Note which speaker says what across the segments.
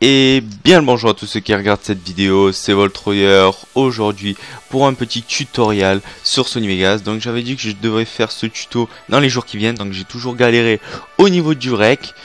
Speaker 1: Et bien le bonjour à tous ceux qui regardent cette vidéo, c'est Voltroyer aujourd'hui pour un petit tutoriel sur Sony Vegas. Donc j'avais dit que je devrais faire ce tuto dans les jours qui viennent, donc j'ai toujours galéré au niveau du rec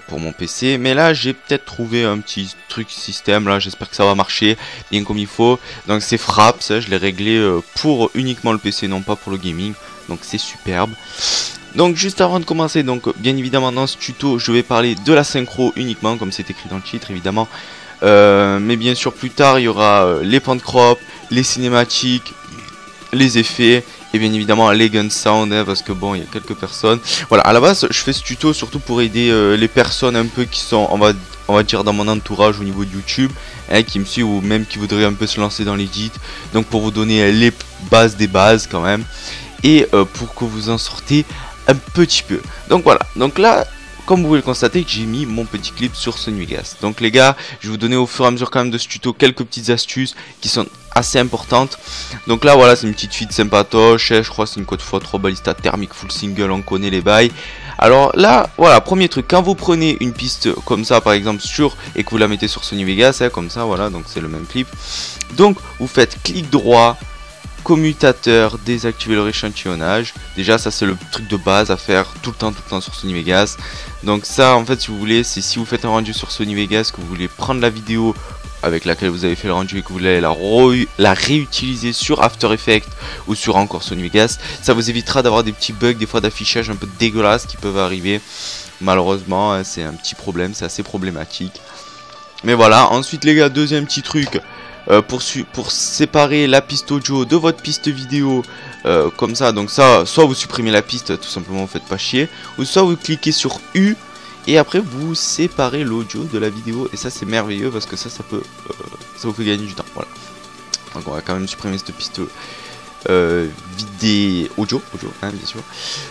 Speaker 1: pour mon PC. Mais là j'ai peut-être trouvé un petit truc système, là j'espère que ça va marcher bien comme il faut. Donc c'est Fraps, je l'ai réglé pour uniquement le PC, non pas pour le gaming, donc c'est superbe. Donc juste avant de commencer, donc bien évidemment dans ce tuto je vais parler de la synchro uniquement comme c'est écrit dans le titre évidemment, mais bien sûr plus tard il y aura les pans de crop, les cinématiques, les effets et bien évidemment les gun sound parce que bon il y a quelques personnes, voilà, à la base je fais ce tuto surtout pour aider les personnes un peu qui sont on va dire dans mon entourage au niveau de YouTube, qui me suivent ou même qui voudraient un peu se lancer dans l'édit, donc pour vous donner les bases des bases quand même et pour que vous en sortez un petit peu. Donc voilà, donc là comme vous pouvez le constater que j'ai mis mon petit clip sur Sony Vegas. Donc les gars, je vais vous donner au fur et à mesure quand même de ce tuto quelques petites astuces qui sont assez importantes. Donc là voilà, c'est une petite feed sympatoche, je crois c'est une quad x3 balista thermique full single, on connaît les bails. Alors là, voilà, premier truc, quand vous prenez une piste comme ça par exemple et que vous la mettez sur Sony Vegas, comme ça, voilà, donc c'est le même clip. Donc vous faites clic droit, commutateur, désactiver le rééchantillonnage. Déjà ça c'est le truc de base à faire tout le temps sur Sony Vegas. Donc ça en fait si vous voulez, c'est si vous faites un rendu sur Sony Vegas, que vous voulez prendre la vidéo avec laquelle vous avez fait le rendu et que vous voulez la réutiliser sur After Effects ou sur encore Sony Vegas, ça vous évitera d'avoir des petits bugs, des fois d'affichage un peu dégueulasses qui peuvent arriver. Malheureusement c'est un petit problème, c'est assez problématique. Mais voilà, ensuite les gars, deuxième petit truc, pour séparer la piste audio de votre piste vidéo, comme ça, donc ça, soit vous supprimez la piste, tout simplement vous faites pas chier, ou soit vous cliquez sur U, et après vous séparez l'audio de la vidéo, et ça c'est merveilleux, parce que ça peut, ça vous fait gagner du temps, voilà. Donc on va quand même supprimer cette piste vidéo, audio, hein, bien sûr.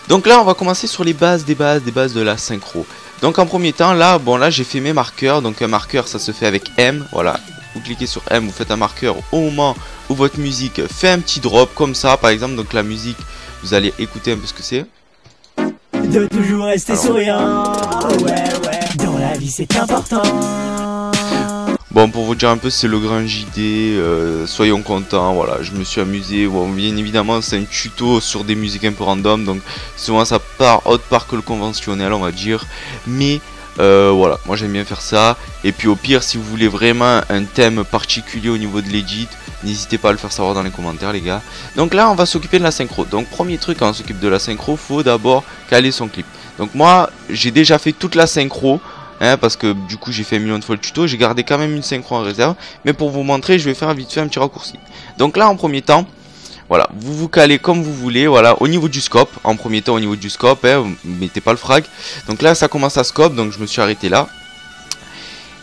Speaker 1: Donc là on va commencer sur les bases des bases de la synchro. Donc en premier temps, là, bon là j'ai fait mes marqueurs, donc un marqueur ça se fait avec M, voilà. Vous cliquez sur M, vous faites un marqueur au moment où votre musique fait un petit drop comme ça par exemple. Donc la musique, vous allez écouter un peu ce que c'est.
Speaker 2: De toujours rester souriant, ouais, dans la vie c'est important.
Speaker 1: Bon, pour vous dire un peu, c'est le grand JD, soyons contents, voilà, je me suis amusé. Bon, bien évidemment c'est un tuto sur des musiques un peu random, donc souvent ça part autre part que le conventionnel on va dire, mais voilà, moi j'aime bien faire ça. Et puis au pire, si vous voulez vraiment un thème particulier au niveau de l'edit, n'hésitez pas à le faire savoir dans les commentaires les gars. Donc là on va s'occuper de la synchro. Donc premier truc, quand on s'occupe de la synchro, faut d'abord caler son clip. Donc moi j'ai déjà fait toute la synchro, hein, parce que du coup j'ai fait un million de fois le tuto. J'ai gardé quand même une synchro en réserve, mais pour vous montrer je vais faire vite fait un petit raccourci. Donc là en premier temps, voilà, vous vous calez comme vous voulez, voilà, au niveau du scope, en premier temps au niveau du scope, hein, vous mettez pas le frag. Donc là ça commence à scope, donc je me suis arrêté là.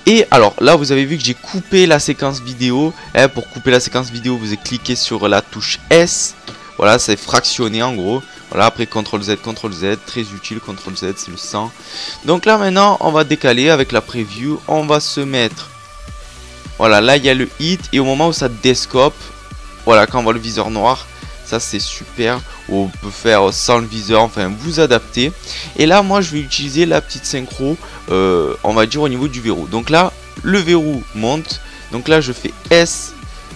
Speaker 1: Et alors là vous avez vu que j'ai coupé la séquence vidéo, hein, pour couper la séquence vidéo vous avez cliqué sur la touche S, voilà, c'est fractionné en gros. Voilà, après CTRL Z, très utile, CTRL Z c'est le 100. Donc là maintenant on va décaler avec la preview, on va se mettre, voilà, là il y a le hit et au moment où ça descope, voilà, quand on voit le viseur noir, ça c'est super. Ou on peut faire sans le viseur, enfin vous adaptez. Et là moi je vais utiliser la petite synchro, on va dire au niveau du verrou. Donc là le verrou monte, donc là je fais S,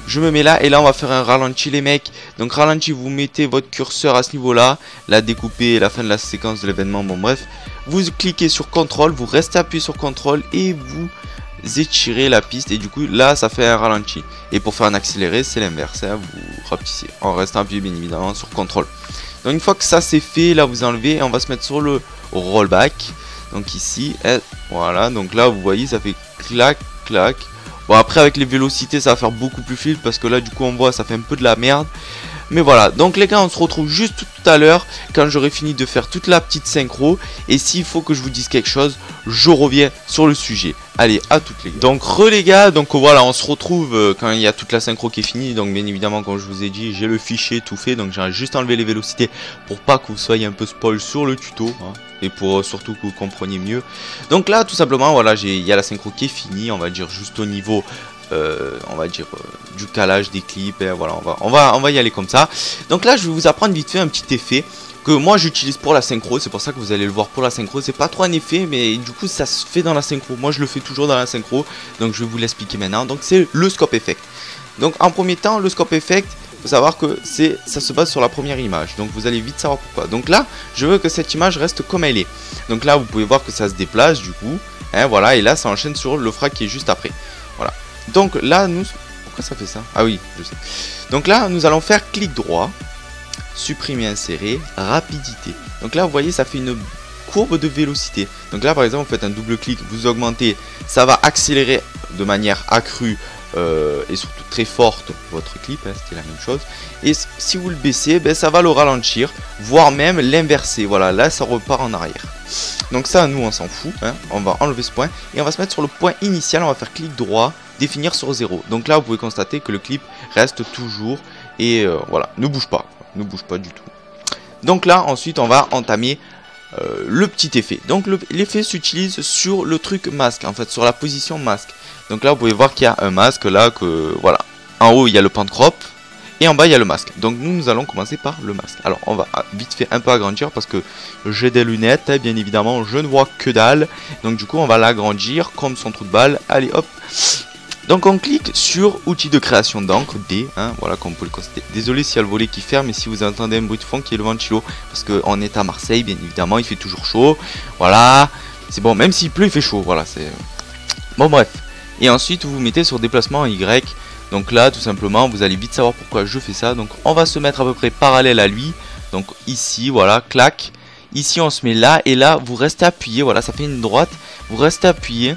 Speaker 1: je me mets là et là on va faire un ralenti les mecs. Donc ralenti, vous mettez votre curseur à ce niveau là, la découper la fin de la séquence de l'événement, bon bref. Vous cliquez sur CTRL, vous restez appuyé sur CTRL et vous étirez la piste et du coup là ça fait un ralenti. Et pour faire un accéléré c'est l'inverse, hein, vous rapetissez en restant appuyé bien évidemment sur CTRL. Donc une fois que ça c'est fait, là vous enlevez et on va se mettre sur le rollback. Donc ici, et voilà, donc là vous voyez ça fait clac clac. Bon après avec les vélocités ça va faire beaucoup plus fluide parce que là du coup on voit ça fait un peu de la merde. Mais voilà, donc les gars on se retrouve juste tout à l'heure quand j'aurai fini de faire toute la petite synchro. Et s'il faut que je vous dise quelque chose, je reviens sur le sujet. Allez, à toutes les gars. Donc les gars, donc voilà, on se retrouve quand il y a toute la synchro qui est finie. Donc bien évidemment comme je vous ai dit, j'ai le fichier tout fait. Donc j'ai juste enlevé les vélocités pour pas que vous soyez un peu spoil sur le tuto, hein, et pour surtout que vous compreniez mieux. Donc là tout simplement, voilà, il y a la synchro qui est finie, on va dire juste au niveau on va dire du calage des clips, et voilà, on va y aller comme ça. Donc là je vais vous apprendre vite fait un petit effet que moi j'utilise pour la synchro. C'est pour ça que vous allez le voir pour la synchro. C'est pas trop un effet, mais du coup ça se fait dans la synchro. Moi je le fais toujours dans la synchro, donc je vais vous l'expliquer maintenant. Donc c'est le scope effect. Donc en premier temps, le scope effect, faut savoir que ça se base sur la première image. Donc vous allez vite savoir pourquoi. Donc là, je veux que cette image reste comme elle est. Donc là, vous pouvez voir que ça se déplace du coup. Hein, voilà, et là ça enchaîne sur le frag qui est juste après. Voilà. Donc là, pourquoi ça fait ça? Ah oui, je sais. Donc là, nous allons faire clic droit, supprimer, insérer, rapidité. Donc là, vous voyez, ça fait une courbe de vélocité. Donc là, par exemple, vous faites un double clic, vous augmentez, ça va accélérer de manière accrue et surtout très forte votre clip, hein, c'était la même chose. Et si vous le baissez, ben, ça va le ralentir, voire même l'inverser. Voilà, là, ça repart en arrière. Donc ça, nous, on s'en fout. Hein. On va enlever ce point et on va se mettre sur le point initial. On va faire clic droit, définir sur 0. Donc là, vous pouvez constater que le clip reste toujours et voilà, ne bouge pas. Ne bouge pas du tout. Donc là, ensuite, on va entamer le petit effet. Donc l'effet s'utilise sur le truc masque, en fait, sur la position masque. Donc là, vous pouvez voir qu'il y a un masque là, que voilà. En haut, il y a le pan de crop et en bas, il y a le masque. Donc nous allons commencer par le masque. Alors, on va vite fait un peu agrandir parce que j'ai des lunettes, hein, bien évidemment, je ne vois que dalle. Donc du coup, on va l'agrandir comme son trou de balle. Allez, hop. Donc on clique sur outil de création d'encre D, hein, voilà comme vous pouvez le constater. Désolé s'il y a le volet qui ferme, mais si vous entendez un bruit de fond qui est le ventilo, parce qu'on est à Marseille, bien évidemment, il fait toujours chaud. Voilà, c'est bon, même s'il pleut, il fait chaud, voilà, c'est... Bon bref, et ensuite vous vous mettez sur déplacement en Y, donc là tout simplement, vous allez vite savoir pourquoi je fais ça. Donc on va se mettre à peu près parallèle à lui, donc ici, voilà, clac. Ici on se met là, et là vous restez appuyé, voilà, ça fait une droite, vous restez appuyé.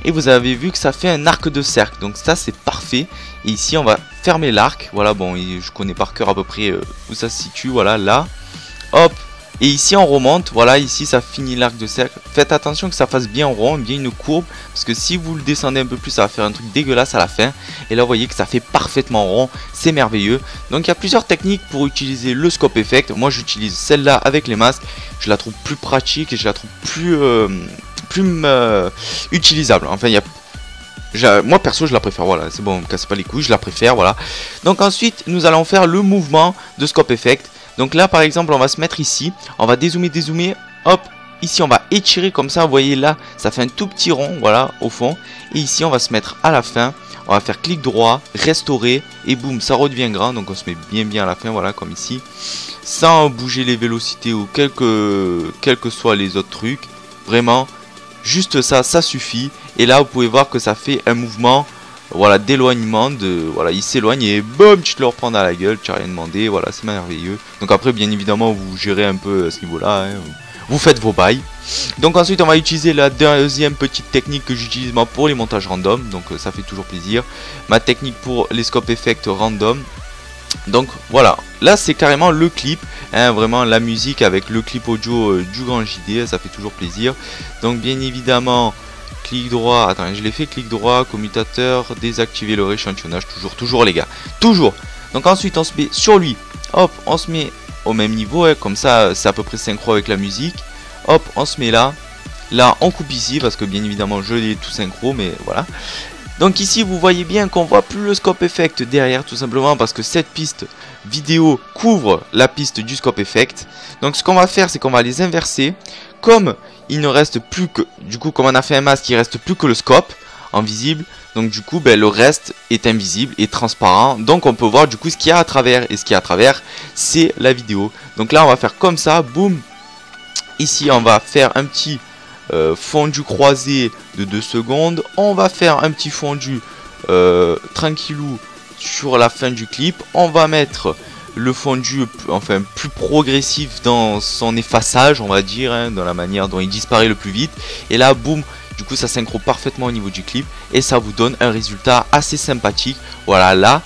Speaker 1: Et vous avez vu que ça fait un arc de cercle. Donc ça c'est parfait. Et ici on va fermer l'arc. Voilà, bon, je connais par cœur à peu près où ça se situe. Voilà, là. Hop. Et ici on remonte. Voilà, ici ça finit l'arc de cercle. Faites attention que ça fasse bien rond, bien une courbe. Parce que si vous le descendez un peu plus, ça va faire un truc dégueulasse à la fin. Et là vous voyez que ça fait parfaitement rond. C'est merveilleux. Donc il y a plusieurs techniques pour utiliser le scope effect. Moi j'utilise celle-là avec les masques. Je la trouve plus pratique et je la trouve plus utilisable. Enfin, moi perso je la préfère, voilà, c'est bon, me casse pas les couilles, je la préfère, voilà. Donc ensuite nous allons faire le mouvement de scope effect. Donc là par exemple on va se mettre ici, on va dézoomer, hop, ici on va étirer comme ça, vous voyez là, ça fait un tout petit rond, voilà, au fond. Et ici on va se mettre à la fin, on va faire clic droit, restaurer, et boum, ça redevient grand, donc on se met bien à la fin, voilà, comme ici. Sans bouger les vélocités ou quels que soient les autres trucs, vraiment. Juste ça, ça suffit. Et là, vous pouvez voir que ça fait un mouvement, voilà, d'éloignement. Voilà, il s'éloigne et boum, tu te le reprends dans la gueule. Tu n'as rien demandé. Voilà, c'est merveilleux. Donc après, bien évidemment, vous gérez un peu à ce niveau-là. Hein. Vous faites vos bails. Donc ensuite, on va utiliser la deuxième petite technique que j'utilise moi pour les montages random. Donc ça fait toujours plaisir. Ma technique pour les scope effect random. Donc voilà, là c'est carrément le clip, hein, vraiment la musique avec le clip audio du grand JD, ça fait toujours plaisir. Donc bien évidemment, clic droit, attends, je l'ai fait, clic droit, commutateur, désactiver le rééchantillonnage, toujours les gars, toujours. Donc ensuite on se met sur lui, hop, on se met au même niveau, hein, comme ça c'est à peu près synchro avec la musique. Hop, on se met là, on coupe ici parce que bien évidemment je l'ai tout synchro, mais voilà. Donc ici vous voyez bien qu'on voit plus le scope effect derrière, tout simplement parce que cette piste vidéo couvre la piste du scope effect. Donc ce qu'on va faire, c'est qu'on va les inverser. Comme il ne reste plus que, du coup comme on a fait un masque, il reste plus que le scope en visible. Donc du coup ben, le reste est invisible et transparent. Donc on peut voir du coup ce qu'il y a à travers. Et ce qu'il y a à travers, c'est la vidéo. Donc là on va faire comme ça, boum. Ici on va faire un petit fondu croisé de 2 secondes. On va faire un petit fondu tranquillou sur la fin du clip. On va mettre le fondu enfin plus progressif dans son effaçage, on va dire, hein, dans la manière dont il disparaît le plus vite. Et là boum, du coup ça synchro parfaitement au niveau du clip et ça vous donne un résultat assez sympathique. Voilà, là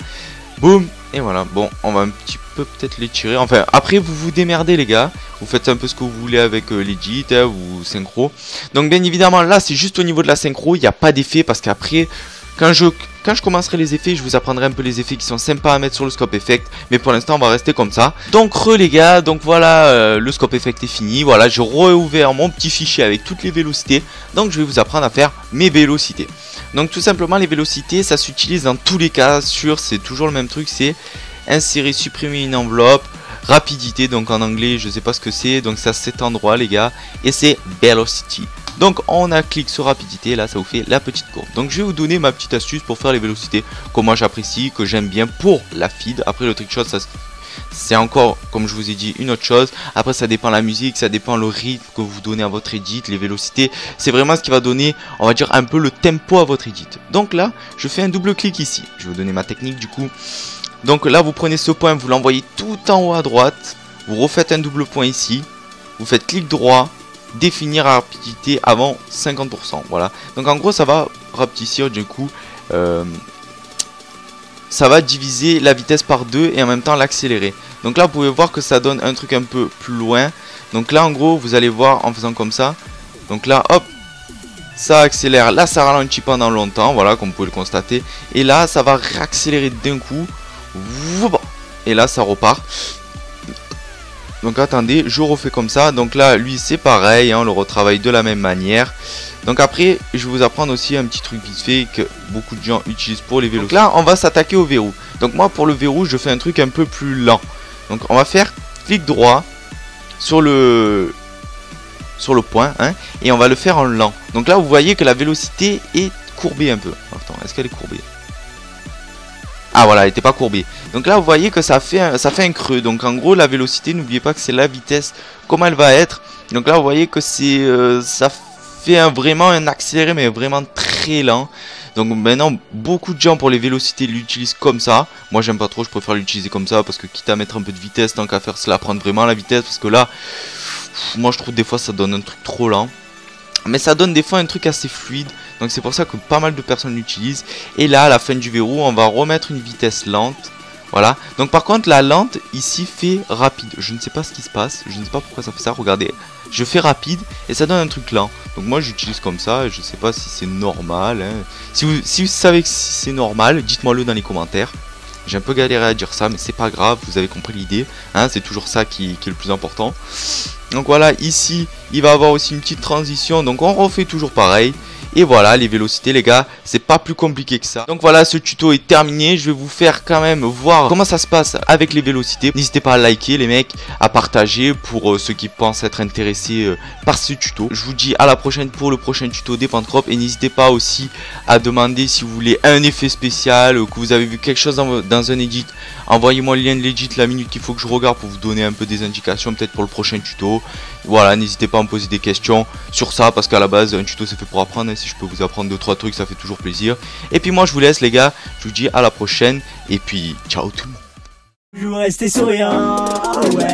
Speaker 1: boum. Et voilà, bon, on va un petit peu peut-être les tirer. Enfin, après, vous vous démerdez, les gars. Vous faites un peu ce que vous voulez avec l'edit, hein, ou synchro. Donc, bien évidemment, là, c'est juste au niveau de la synchro. Il n'y a pas d'effet parce qu'après, quand je commencerai les effets, je vous apprendrai un peu les effets qui sont sympas à mettre sur le scope effect. Mais pour l'instant, on va rester comme ça. Donc, les gars, donc voilà, le scope effect est fini. Voilà, j'ai réouvert mon petit fichier avec toutes les vélocités. Donc, je vais vous apprendre à faire mes vélocités. Donc tout simplement les vélocités ça s'utilise dans tous les cas, c'est toujours le même truc, c'est insérer, supprimer une enveloppe, rapidité, donc en anglais je sais pas ce que c'est, donc c'est à cet endroit les gars, et c'est velocity. Donc on a cliqué sur rapidité, là ça vous fait la petite courbe. Donc je vais vous donner ma petite astuce pour faire les vélocités, que moi j'apprécie, que j'aime bien pour la feed. Après le trick shot ça c'est encore, comme je vous ai dit, une autre chose. Après ça dépend la musique, ça dépend le rythme que vous donnez à votre edit, les vélocités. C'est vraiment ce qui va donner, on va dire, un peu le tempo à votre edit. Donc là, je fais un double clic ici. Je vais vous donner ma technique du coup. Donc là, vous prenez ce point, vous l'envoyez tout en haut à droite. Vous refaites un double point ici. Vous faites clic droit, définir la rapidité avant 50%. Voilà. Donc en gros, ça va rapetissir du coup. Ça va diviser la vitesse par 2 et en même temps l'accélérer. Donc là vous pouvez voir que ça donne un truc un peu plus loin. Donc là en gros vous allez voir en faisant comme ça. Donc là hop, ça accélère, là ça ralentit pendant longtemps, voilà comme vous pouvez le constater. Et là ça va réaccélérer d'un coup. Et là ça repart. Donc attendez, je refais comme ça. Donc là lui c'est pareil, hein, on le retravaille de la même manière. Donc après, je vais vous apprendre aussi un petit truc vite fait que beaucoup de gens utilisent pour les vélos. Donc là, on va s'attaquer au verrou. Donc moi, pour le verrou, je fais un truc un peu plus lent. Donc on va faire clic droit sur le point, hein, et on va le faire en lent. Donc là, vous voyez que la vélocité est courbée un peu. Attends, est-ce qu'elle est courbée? Ah voilà, elle n'était pas courbée. Donc là, vous voyez que ça fait un creux. Donc en gros, la vélocité, n'oubliez pas que c'est la vitesse, comment elle va être. Donc là, vous voyez que c'est ça fait vraiment un accéléré, mais vraiment très lent. Donc maintenant, beaucoup de gens pour les vélocités l'utilisent comme ça. Moi, j'aime pas trop, je préfère l'utiliser comme ça parce que quitte à mettre un peu de vitesse, tant qu'à faire cela, prendre vraiment la vitesse. Parce que là, moi, je trouve des fois ça donne un truc trop lent. Mais ça donne des fois un truc assez fluide. Donc c'est pour ça que pas mal de personnes l'utilisent. Et là, à la fin du verrou, on va remettre une vitesse lente. Voilà. Donc par contre, la lente ici fait rapide. Je ne sais pas ce qui se passe. Je ne sais pas pourquoi ça fait ça. Regardez. Je fais rapide et ça donne un truc lent. Donc moi j'utilise comme ça. Je ne sais pas si c'est normal. Hein. Si vous savez que c'est normal, dites-moi le dans les commentaires. J'ai un peu galéré à dire ça, mais c'est pas grave. Vous avez compris l'idée. Hein, c'est toujours ça qui est le plus important. Donc voilà, ici, il va avoir aussi une petite transition. Donc on refait toujours pareil. Et voilà, les vélocités les gars, c'est pas plus compliqué que ça. Donc voilà, ce tuto est terminé. Je vais vous faire quand même voir comment ça se passe avec les vélocités. N'hésitez pas à liker les mecs, à partager pour ceux qui pensent être intéressés par ce tuto. Je vous dis à la prochaine pour le prochain tuto des Pantropes. Et n'hésitez pas aussi à demander si vous voulez un effet spécial, que vous avez vu quelque chose dans un edit. Envoyez-moi le lien de l'edit, la minute qu'il faut que je regarde pour vous donner un peu des indications peut-être pour le prochain tuto. Voilà, n'hésitez pas à me poser des questions sur ça parce qu'à la base un tuto c'est fait pour apprendre. Si je peux vous apprendre 2-3 trucs, ça fait toujours plaisir. Et puis moi je vous laisse les gars, je vous dis à la prochaine et puis ciao tout le monde.
Speaker 2: Toujours rester souriant, ouais.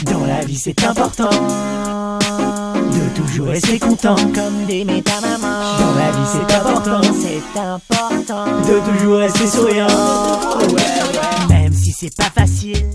Speaker 2: Dans la vie c'est important de toujours rester content, comme dit ta maman. Dans la vie c'est important de toujours rester souriant, ouais. Même si c'est pas facile.